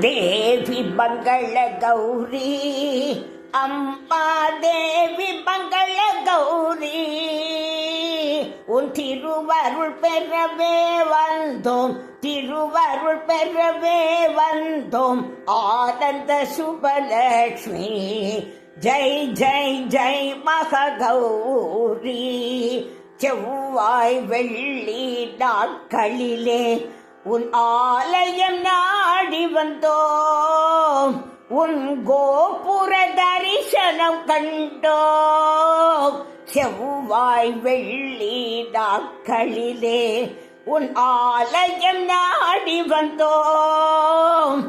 தேவி மங்கள கௌரி அம்மா தேவி மங்கள கௌரி உன் திருவருள் பெறவே வந்தோம், திருவருள் பெறவே வந்தோம். ஆனந்த சுபலட்சுமி ஜெய் ஜெய் ஜெய் மகௌரி. செவ்வாய் வெள்ளி நாட்களிலே உன் ஆலயம் நாடி வந்தோம், உன் கோபுர தரிசனம் கண்டோம். செவ்வாய் வெள்ளி நாட்களிலே உன் ஆலயம் நாடி வந்தோம்,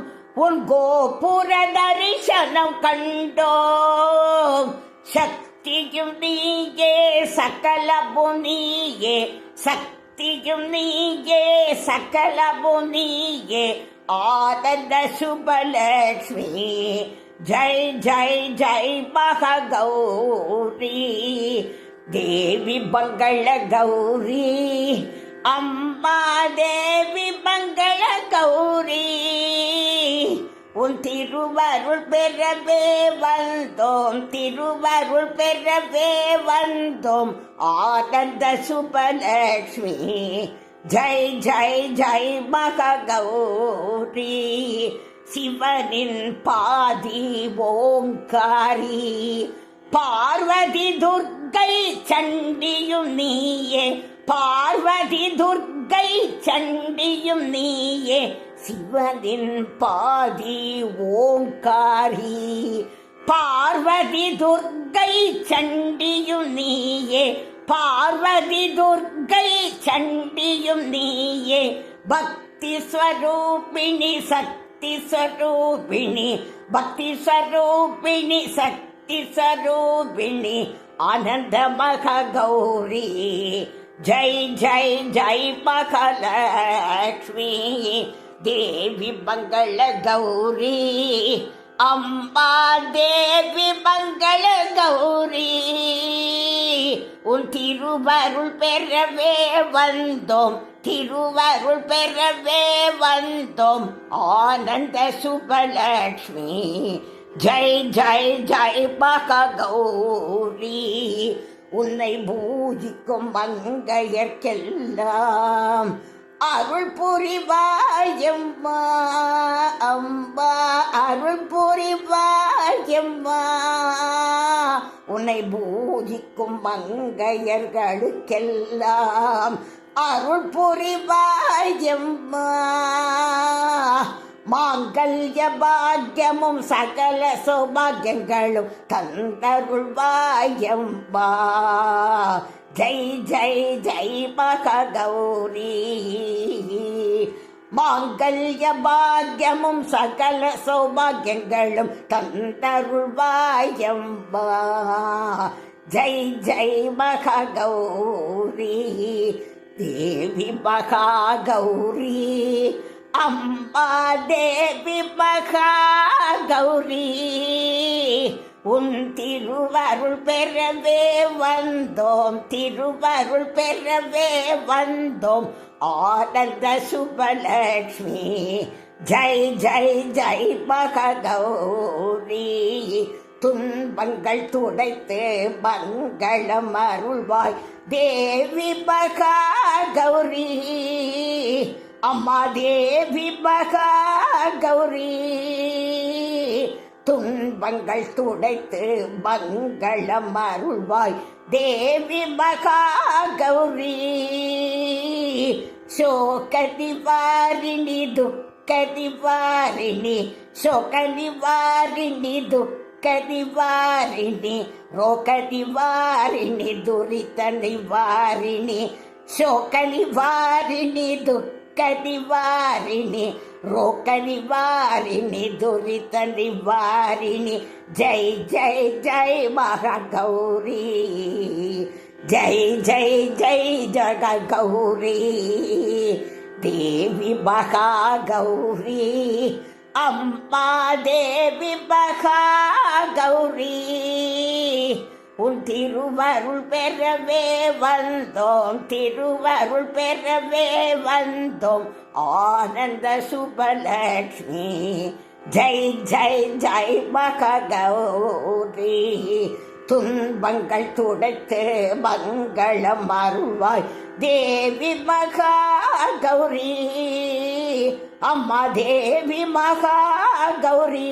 உன் கோபுர தரிசனம் கண்டோம். சக்தியும் நீயே சகலமும் நீயே, சக்தியும் நீயே சகலமும் நீயே. ஆனந்த சுபலட்சுமி ஜெய் ஜெய் ஜெய் மகௌரி. தேவி மங்கள கௌரி அம்மா தேவி மங்கள கௌரி உன் திருவருள் பெறவே வந்தோம், திருவருள் பெறவே வந்தோம். ஆனந்த சுபலட்சுமி ஜெய் ஜெய் ஜெய் மகௌரி. சிவனின் பாதி ஓங்காரி, பார்வதி துர்க்கை சண்டியும் நீயே, பார்வதி துர்க்கை சண்டியும் நீயே. சிவனின் பாதி ஓங்காரி, பார்வதி துர்க்கை சண்டியும் நீயே, பார்வதி துர்க்கை சண்டியும் நீயே. பக்தி ஸ்வரூபிணி சக்தி ஸ்வரூபிணி, பக்தி ஸ்வரூபிணி சக்தி ஸ்வரூபிணி. ஆனந்த மகௌரி ஜெய் ஜெய் ஜெய் மகாலட்சுமி. தேவி மங்கள கௌரி அம்மா தேவி மங்கள கௌரி உன் திருவருள் பெறவே வந்தோம், திருவருள் பெறவே வந்தோம். ஆனந்த சுபலட்சுமி ஜெய் ஜெய் ஜெய் மகௌரி. உன்னை பூஜிக்கும் மங்கையர்க்கெல்லாம் அருள் புரிவாயம்மா, அம்மா அருள் புரிவாயம்மா. உன்னை பூஜிக்கும் மங்கையர்களுக்கெல்லாம் அருள் புரிவாயம்மா. மாங்கல்ய பாக்கியமும் சகல சௌபாகியங்களும் தந்தருள்வாயம்பா. ஜெய் ஜெய் ஜெய் மகௌரி. மாங்கல்ய பாக்கியமும் சகல சௌபாகியங்களும் தந்தருள்வாயம்பா. ஜெய் ஜெய் மகௌரி. தேவி மகௌரி அம்மா தேவி மகௌரி உன் திருவருள் பெறவே வந்தோம், திருவருள் பெறவே வந்தோம். ஆனந்த சுபலட்சுமி ஜெய் ஜெய் ஜெய் மகௌரி. துன்பங்கள் துடைத்து மங்களம் அருள்வாய் தேவி மகௌரி. அம்மா தேவி மகௌரி. துன்பங்கள் துடைத்து மங்களம் அருள்வாய் தேவி மகௌரி. சோக நிவாரிணி துக்க நிவாரிணி, சோக நிவாரிணி துக்க நிவாரிணி, ரோக நிவாரிணி துரித நிவாரிணி. சோக நிவாரிணி துக்க நிவாரிணி, ரோக நிவாரிணி துரித நிவாரிணி. ஜெய் ஜெய் ஜெய் மகௌரி. ஜெய் ஜெய் ஜெய் ஜகௌரி. தேவி மகௌரி அம்மா தேவி மகௌரி உன் திருவருள் பெறவே வந்தோம், திருவருள் பெறவே வந்தோம். ஆனந்த சுபலக்ஷ்மி ஜெய் ஜெய் ஜெய் மககௌரி. துன்பங்கள் துடைத்து மங்களம் அருள்வாய் தேவி மகா கௌரி. அம்மா தேவி மகா கௌரி.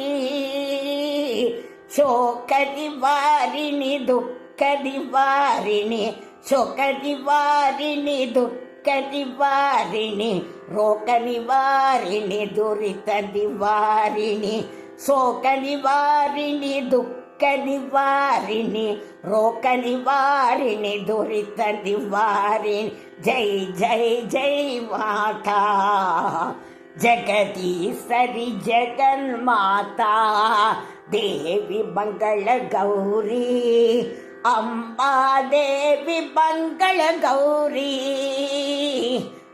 சோக நிவாரிணி துக்க நிவாரிணி, சோக நிவாரிணி துக்க நிவாரிணி, ரோக நிவாரிணி துரித நிவாரிணி. சோக நிவாரிணி துக்க நிவாரிணி, ரோக நிவாரிணி துரித நிவாரிணி. ஜெய் ஜெய் ஜெய் மாதா ஜெகதீஸ்வரி ஜெகன் மாதா தேவி மங்கள கௌரி. அம்மா தேவி மங்கள கௌரி.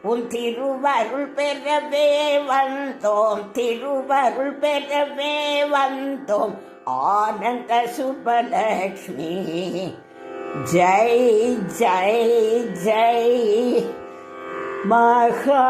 உன் திருவருள் பெறவே வந்தோம், திருவருள் பெறவே வந்தோம். ஆனந்த சுபலக்ஷ்மி ஜெய் ஜெய் ஜெய் மகா